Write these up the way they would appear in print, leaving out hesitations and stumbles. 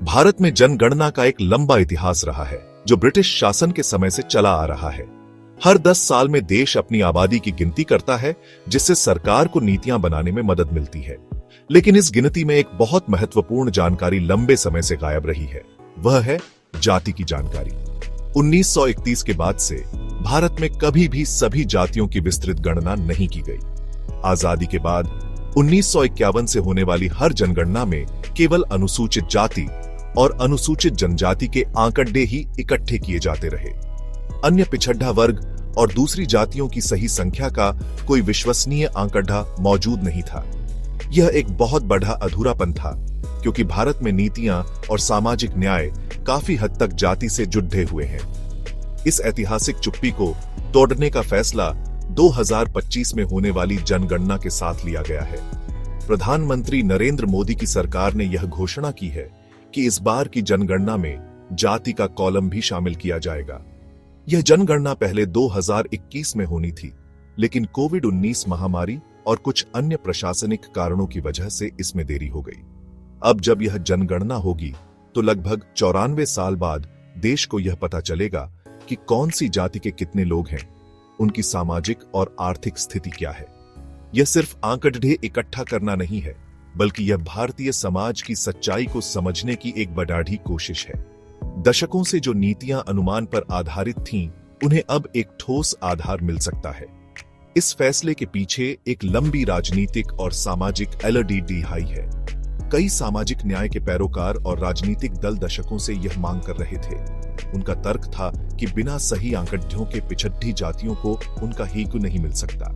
भारत में जनगणना का एक लंबा इतिहास रहा है जो ब्रिटिश शासन के समय से चला आ रहा है। हर 10 साल में देश अपनी आबादी की गिनती करता है, जिससे सरकार को नीतियां बनाने में मदद मिलती है। लेकिन इस गिनती में एक बहुत महत्वपूर्ण जानकारी लंबे समय से गायब रही है, वह है जाति की जानकारी। 1931 के बाद से भारत में कभी भी सभी जातियों की विस्तृत गणना नहीं की गई। आजादी के बाद 1951 से होने वाली हर जनगणना में केवल अनुसूचित जाति और अनुसूचित जनजाति के आंकड़े ही इकट्ठे किए जाते रहे। अन्य पिछड़ा वर्ग और दूसरी जातियों की सही संख्या का कोई विश्वसनीय आंकड़ा मौजूद नहीं था। यह एक बहुत बड़ा अधूरापन था, क्योंकि भारत में नीतियां और सामाजिक न्याय काफी हद तक जाति से जुड़े हुए हैं। इस ऐतिहासिक चुप्पी को तोड़ने का फैसला 2025 में होने वाली जनगणना के साथ लिया गया है। प्रधानमंत्री नरेंद्र मोदी की सरकार ने यह घोषणा की है कि इस बार की जनगणना में जाति का कॉलम भी शामिल किया जाएगा। यह जनगणना पहले 2021 में होनी थी, लेकिन कोविड-19 महामारी और कुछ अन्य प्रशासनिक कारणों की वजह से इसमें देरी हो गई। अब जब यह जनगणना होगी तो लगभग 94 साल बाद देश को यह पता चलेगा कि कौन सी जाति के कितने लोग हैं, उनकी सामाजिक और आर्थिक स्थिति क्या है। यह सिर्फ आंकड़े इकट्ठा करना नहीं है, बल्कि यह भारतीय समाज की सच्चाई को समझने की एक बड़ी कोशिश है। दशकों से जो नीतियां अनुमान पर आधारित थीं, उन्हें अब एक ठोस आधार मिल सकता है। इस फैसले के पीछे एक लंबी राजनीतिक और सामाजिक लड़ाई है। कई सामाजिक न्याय के पैरोकार और राजनीतिक दल दशकों से यह मांग कर रहे थे। उनका तर्क था कि बिना सही आंकड़ों के पिछड़ी जातियों को उनका हिस्सा नहीं मिल सकता।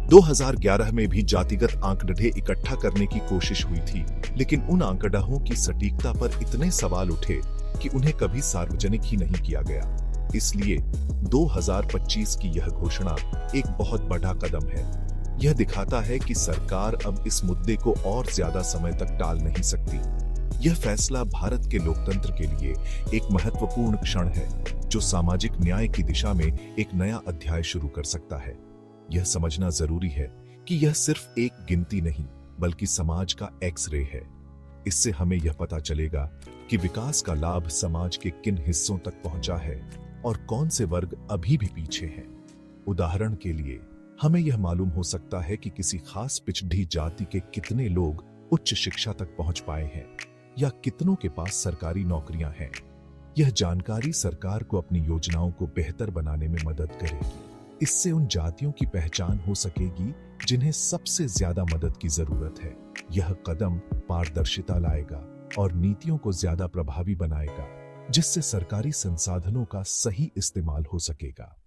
2011 में भी जातिगत आंकड़े इकट्ठा करने की कोशिश हुई थी, लेकिन उन आंकड़ों की सटीकता पर इतने सवाल उठे कि उन्हें कभी सार्वजनिक ही नहीं किया गया। इसलिए 2025 की यह घोषणा एक बहुत बड़ा कदम है। यह दिखाता है कि सरकार अब इस मुद्दे को और ज्यादा समय तक टाल नहीं सकती। यह फैसला भारत के लोकतंत्र के लिए एक महत्वपूर्ण क्षण है, जो सामाजिक न्याय की दिशा में एक नया अध्याय शुरू कर सकता है। यह समझना जरूरी है कि यह सिर्फ एक गिनती नहीं, बल्कि समाज का एक्स-रे है। इससे हमें यह पता चलेगा कि विकास का लाभ समाज के किन हिस्सों तक पहुंचा है और कौन से वर्ग अभी भी पीछे हैं। उदाहरण के लिए, हमें यह मालूम हो सकता है कि किसी खास पिछड़ी जाति के कितने लोग उच्च शिक्षा तक पहुंच पाए हैं या कितनों के पास सरकारी नौकरियां हैं। यह जानकारी सरकार को अपनी योजनाओं को बेहतर बनाने में मदद करेगी। इससे उन जातियों की पहचान हो सकेगी जिन्हें सबसे ज्यादा मदद की जरूरत है। यह कदम पारदर्शिता लाएगा और नीतियों को ज्यादा प्रभावी बनाएगा, जिससे सरकारी संसाधनों का सही इस्तेमाल हो सकेगा।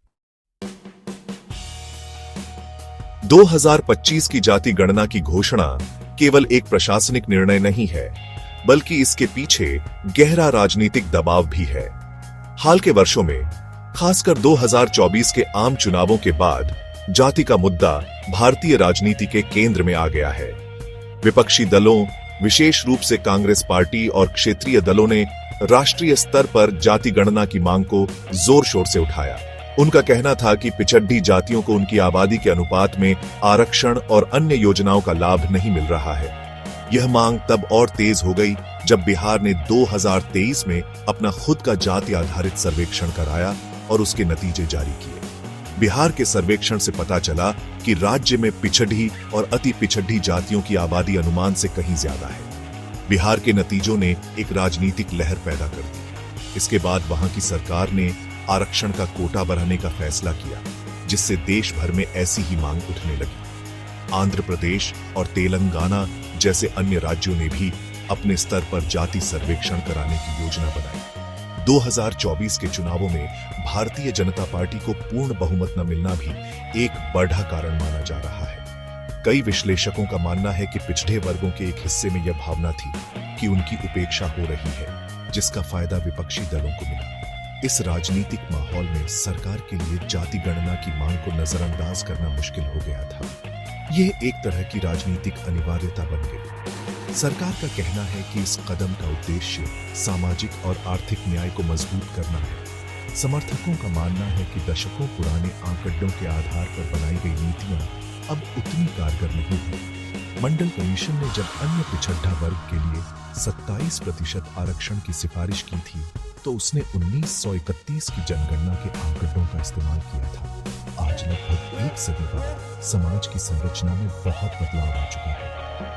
2025 की जाति गणना की घोषणा केवल एक प्रशासनिक निर्णय नहीं है, बल्कि इसके पीछे गहरा राजनीतिक दबाव भी है। हाल के वर्षों में, खासकर 2024 के आम चुनावों के बाद, जाति का मुद्दा भारतीय राजनीति के केंद्र में आ गया है। विपक्षी दलों, विशेष रूप से कांग्रेस पार्टी और क्षेत्रीय दलों ने राष्ट्रीय स्तर पर जाति गणना की मांग को जोर शोर से उठाया। उनका कहना था कि पिछड़ी जातियों को उनकी आबादी के अनुपात में आरक्षण और अन्य योजनाओं का लाभ नहीं मिल रहा है। यह मांग तब और तेज हो गई जब बिहार ने 2023 में अपना खुद का जाति आधारित सर्वेक्षण कराया और उसके नतीजे जारी किए। बिहार के सर्वेक्षण से पता चला कि राज्य में पिछड़ी और अति पिछड़ी जातियों की आबादी अनुमान से कहीं ज्यादा है। बिहार के नतीजों ने एक राजनीतिक लहर पैदा कर दी। इसके बाद वहां की सरकार ने आरक्षण का कोटा बढ़ाने का फैसला किया, जिससे देश भर में ऐसी ही मांग उठने लगी। आंध्र प्रदेश और तेलंगाना जैसे अन्य राज्यों ने भी अपने स्तर पर जाति सर्वेक्षण कराने की योजना बनाई। 2024 के चुनावों में भारतीय जनता पार्टी को पूर्ण बहुमत न मिलना भी एक बड़ा कारण माना जा रहा है। कई विश्लेषकों का मानना है कि पिछड़े वर्गों के एक हिस्से में यह भावना थी कि उनकी उपेक्षा हो रही है, जिसका फायदा विपक्षी दलों को मिला। इस राजनीतिक माहौल में सरकार के लिए जाति गणना की मांग को नजरअंदाज करना मुश्किल हो गया था। यह एक तरह की राजनीतिक अनिवार्यता बन गई। सरकार का कहना है कि इस कदम का उद्देश्य सामाजिक और आर्थिक न्याय को मजबूत करना है। समर्थकों का मानना है कि दशकों पुराने आंकड़ों के आधार पर बनाई गई नीतियां अब उतनी कारगर नहीं है। मंडल कमीशन ने जब अन्य पिछड़ा वर्ग के लिए 27% आरक्षण की सिफारिश की थी, तो उसने 1931 की जनगणना के आंकड़ों का इस्तेमाल किया था। आज लगभग एक सदी बाद समाज की संरचना में बहुत बदलाव आ चुका है।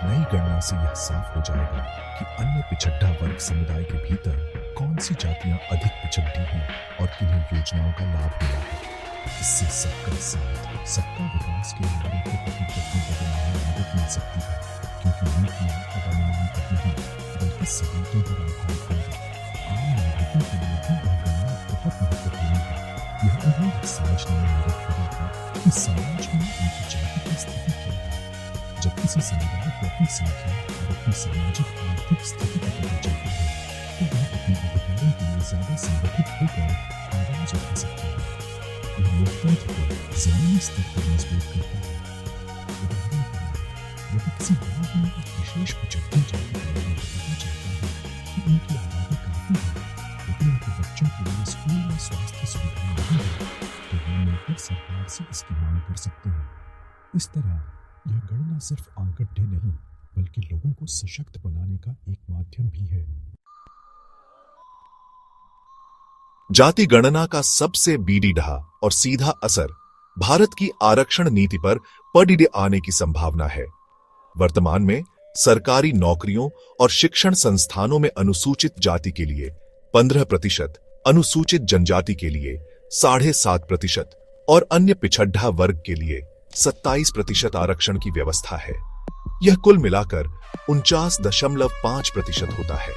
नई गणना से यह साफ हो जाएगा कि अन्य पिछड़ा वर्ग समुदाय के भीतर कौन सी जातियां अधिक पिछड़ी हैं और किन्हीं योजनाओं का लाभ मिला है। इससे सबका साथ, सबका विकास के नारे को हकीकत में बदलने में मदद मिल सकती है, क्योंकि नीतियां अब अनुमान पर नहीं बल्कि सबूतों पर आधारित होंगी। आम नागरिकों के लिए भी यह गणना बहुत महत्वपूर्ण है। यह उन्हें समझने में मदद करेगी कि समाज में उनकी जाति की स्थिति क्या है। जब किसी समुदाय को अपनी संख्या और अपनी सामाजिक आर्थिक स्थिति का पता चलता है, तो वह अपने अधिकारों के लिए ज्यादा संगठित होकर आवाज उठा सकता है। यह लोकतंत्र को जमीनी स्तर पर मजबूत करता है। उदाहरण के लिए, यदि किसी गांव में एक विशेष पिछड़ी जाति के लोगों को पता चलता है कि उनकी आबादी काफी है, लेकिन उनके बच्चों के लिए स्कूल या स्वास्थ्य सुविधाएं नहीं है, तो वे मिलकर सरकार से इसकी मांग कर सकते हैं। इस तरह यह गणना सिर्फ आंकड़े नहीं बल्कि लोगों को सशक्त बनाने का एक माध्यम भी है। जाति गणना का सबसे बीडीढा और सीधा असर भारत की आरक्षण नीति पर पड़े आने की संभावना है। वर्तमान में सरकारी नौकरियों और शिक्षण संस्थानों में अनुसूचित जाति के लिए 15%, अनुसूचित जनजाति के लिए 7.5% और अन्य पिछड़ा वर्ग के लिए 27% आरक्षण की व्यवस्था है। यह कुल मिलाकर 49.5% होता है।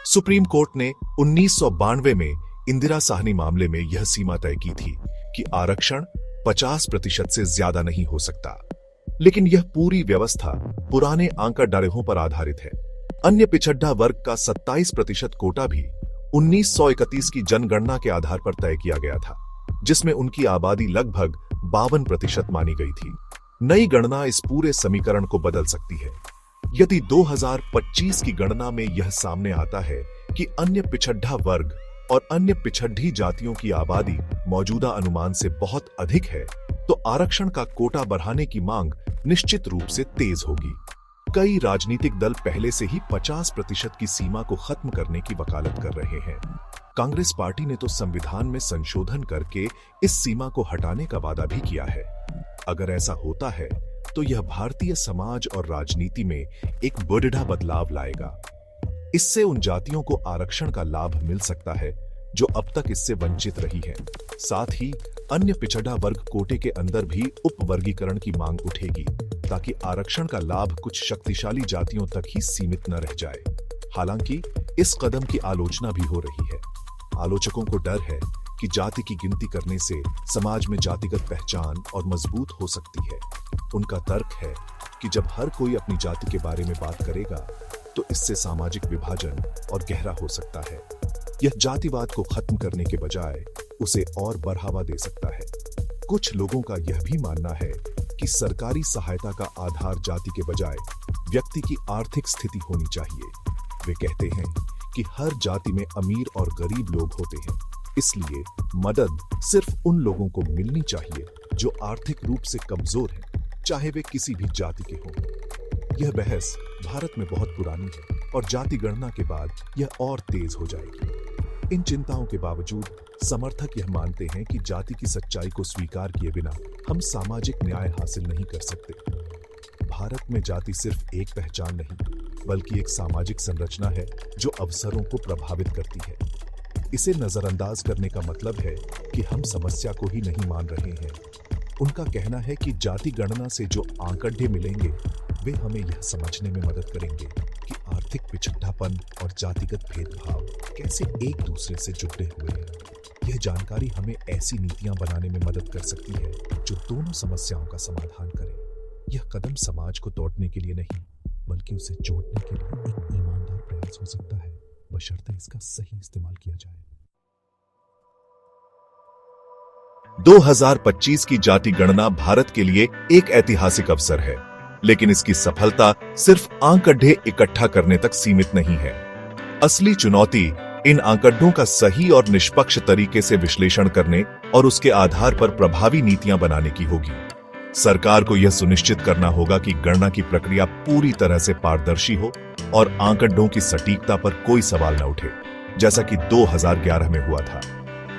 सुप्रीम कोर्ट ने 1992 में इंदिरा साहनी मामले में यह सीमा तय की थी कि आरक्षण 50% से ज्यादा नहीं हो सकता, लेकिन यह पूरी व्यवस्था पुराने आंकड़ों पर आधारित है। अन्य पिछड़ा वर्ग का 27% कोटा भी 1931 की जनगणना के आधार पर तय किया गया था, जिसमें उनकी आबादी लगभग 52% मानी गई थी। नई गणना इस पूरे समीकरण को बदल सकती है। यदि 2025 की गणना में यह सामने आता है कि अन्य पिछड़ा वर्ग और अन्य पिछड़ी जातियों की आबादी मौजूदा अनुमान से बहुत अधिक है, तो आरक्षण का कोटा बढ़ाने की मांग निश्चित रूप से तेज होगी। कई राजनीतिक दल पहले से ही 50% की सीमा को खत्म करने की वकालत कर रहे हैं। कांग्रेस पार्टी ने तो संविधान में संशोधन करके इस सीमा को हटाने का वादा भी किया है। अगर ऐसा होता है तो यह भारतीय समाज और राजनीति में एक बड़ा बदलाव लाएगा। इससे उन जातियों को आरक्षण का लाभ मिल सकता है जो अब तक इससे वंचित रही हैं। साथ ही अन्य पिछड़ा वर्ग कोटे के अंदर भी उपवर्गीकरण की मांग उठेगी, ताकि आरक्षण का लाभ कुछ शक्तिशाली जातियों तक ही सीमित न रह जाए। हालांकि इस कदम की आलोचना भी हो रही है। आलोचकों को डर है कि जाति की गिनती करने से समाज में जातिगत पहचान और मजबूत हो सकती है। उनका तर्क है कि जब हर कोई अपनी जाति के बारे में बात करेगा, तो इससे सामाजिक विभाजन और गहरा हो सकता है। यह जातिवाद को खत्म करने के बजाय उसे और बढ़ावा दे सकता है। कुछ लोगों का यह भी मानना है कि सरकारी सहायता का आधार जाति के बजाय व्यक्ति की आर्थिक स्थिति होनी चाहिए। वे कहते हैं कि हर जाति में अमीर और गरीब लोग होते हैं, इसलिए मदद सिर्फ उन लोगों को मिलनी चाहिए जो आर्थिक रूप से कमजोर हैं, चाहे वे किसी भी जाति के हों। यह बहस भारत में बहुत पुरानी है और जाति गणना के बाद यह और तेज हो जाएगी। इन चिंताओं के बावजूद समर्थक यह मानते हैं कि जाति की सच्चाई को स्वीकार किए बिना हम सामाजिक न्याय हासिल नहीं कर सकते। भारत में जाति सिर्फ एक पहचान नहीं, बल्कि एक सामाजिक संरचना है जो अवसरों को प्रभावित करती है। इसे नजरअंदाज करने का मतलब है कि हम समस्या को ही नहीं मान रहे हैं। उनका कहना है कि जाति गणना से जो आंकड़े मिलेंगे, वे हमें यह समझने में मदद करेंगे कि आर्थिक पिछड़ापन और जातिगत भेदभाव कैसे एक दूसरे से जुड़े हुए हैं। यह जानकारी हमें ऐसी नीतियां बनाने में मदद कर सकती है जो दोनों समस्याओं का समाधान करे। यह कदम समाज को तोड़ने के लिए नहीं, बल्कि उसे जोड़ने के लिए एक ईमानदार प्रयास हो सकता है, बशर्ते इसका सही इस्तेमाल किया जाए। 2025 की जाति गणना भारत के लिए एक ऐतिहासिक अवसर है, लेकिन इसकी सफलता सिर्फ आंकड़े इकट्ठा करने तक सीमित नहीं है। असली चुनौती इन आंकड़ों का सही और निष्पक्ष तरीके से विश्लेषण करने और उसके आधार पर प्रभावी नीतियां बनाने की होगी। सरकार को यह सुनिश्चित करना होगा कि गणना की प्रक्रिया पूरी तरह से पारदर्शी हो और आंकड़ों की सटीकता पर कोई सवाल न उठे, जैसा कि 2011 में हुआ था।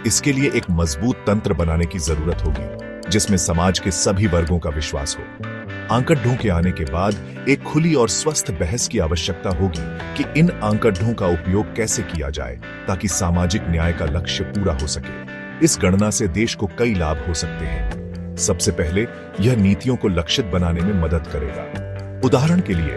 इसके लिए एक मजबूत तंत्र बनाने की जरूरत होगी जिसमें समाज के सभी वर्गों का विश्वास हो। आंकड़ों के आने के बाद एक खुली और स्वस्थ बहस की आवश्यकता होगी कि इन आंकड़ों का उपयोग कैसे किया जाए ताकि सामाजिक न्याय का लक्ष्य पूरा हो सके। इस गणना से देश को कई लाभ हो सकते हैं। सबसे पहले यह नीतियों को लक्षित बनाने में मदद करेगा। उदाहरण के लिए,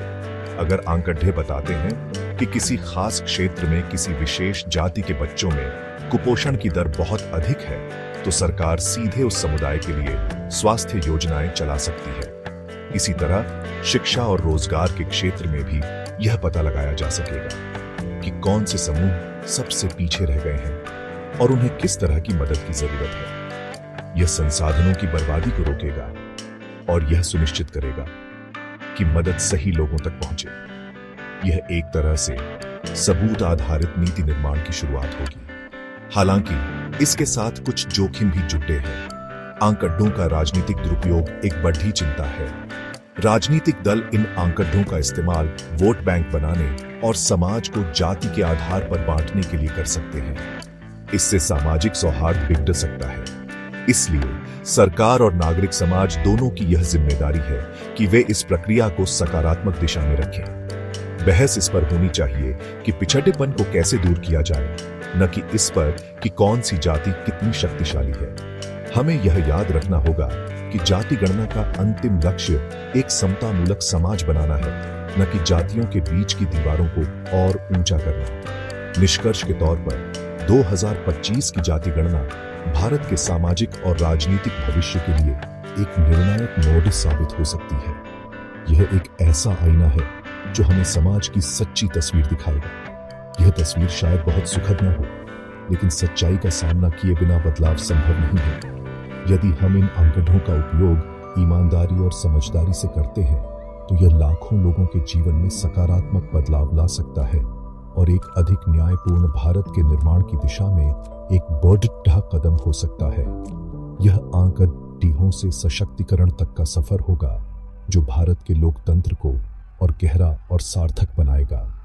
अगर आंकड़े बताते हैं कि किसी खास क्षेत्र में किसी विशेष जाति के बच्चों में कुपोषण की दर बहुत अधिक है, तो सरकार सीधे उस समुदाय के लिए स्वास्थ्य योजनाएं चला सकती है। इसी तरह शिक्षा और रोजगार के क्षेत्र में भी यह पता लगाया जा सकेगा कि कौन से समूह सबसे पीछे रह गए हैं और उन्हें किस तरह की मदद की जरूरत है। यह संसाधनों की बर्बादी को रोकेगा और यह सुनिश्चित करेगा कि मदद सही लोगों तक पहुंचे। यह एक तरह से सबूत आधारित नीति निर्माण की शुरुआत होगी। हालांकि इसके साथ कुछ जोखिम भी जुड़े हैं। आंकड़ों का राजनीतिक दुरुपयोग एक बड़ी चिंता है। राजनीतिक दल इन आंकड़ों का इस्तेमाल वोट बैंक बनाने और समाज को जाति के आधार पर बांटने के लिए कर सकते हैं। इससे सामाजिक सौहार्द बिगड़ सकता है। इसलिए सरकार और नागरिक समाज दोनों की यह जिम्मेदारी है कि वे इस प्रक्रिया को सकारात्मक दिशा में रखें। बहस इस पर होनी चाहिए कि पिछड़ेपन को कैसे दूर किया जाए, न कि इस पर कि कौन सी जाति कितनी शक्तिशाली है। हमें यह याद रखना होगा कि जाति गणना का अंतिम लक्ष्य एक समतामूलक समाज बनाना है, न कि जातियों के बीच की दीवारों को और ऊंचा करना। निष्कर्ष के तौर पर 2025 की जाति गणना भारत के सामाजिक और राजनीतिक भविष्य के लिए एक निर्णायक मोड़ साबित हो सकती है। यह एक ऐसा आईना है जो हमें समाज की सच्ची तस्वीर दिखाएगा। यह तस्वीर शायद बहुत सुखद न हो, लेकिन सच्चाई का सामना किए बिना बदलाव संभव नहीं है। यदि हम इन आंकड़ों का उपयोग ईमानदारी और समझदारी से करते हैं, तो यह लाखों लोगों के जीवन में सकारात्मक बदलाव ला सकता है और एक अधिक न्यायपूर्ण भारत के निर्माण की दिशा में एक बड़ा कदम हो सकता है। यह आंकड़ों से सशक्तिकरण तक का सफर होगा जो भारत के लोकतंत्र को और गहरा और सार्थक बनाएगा।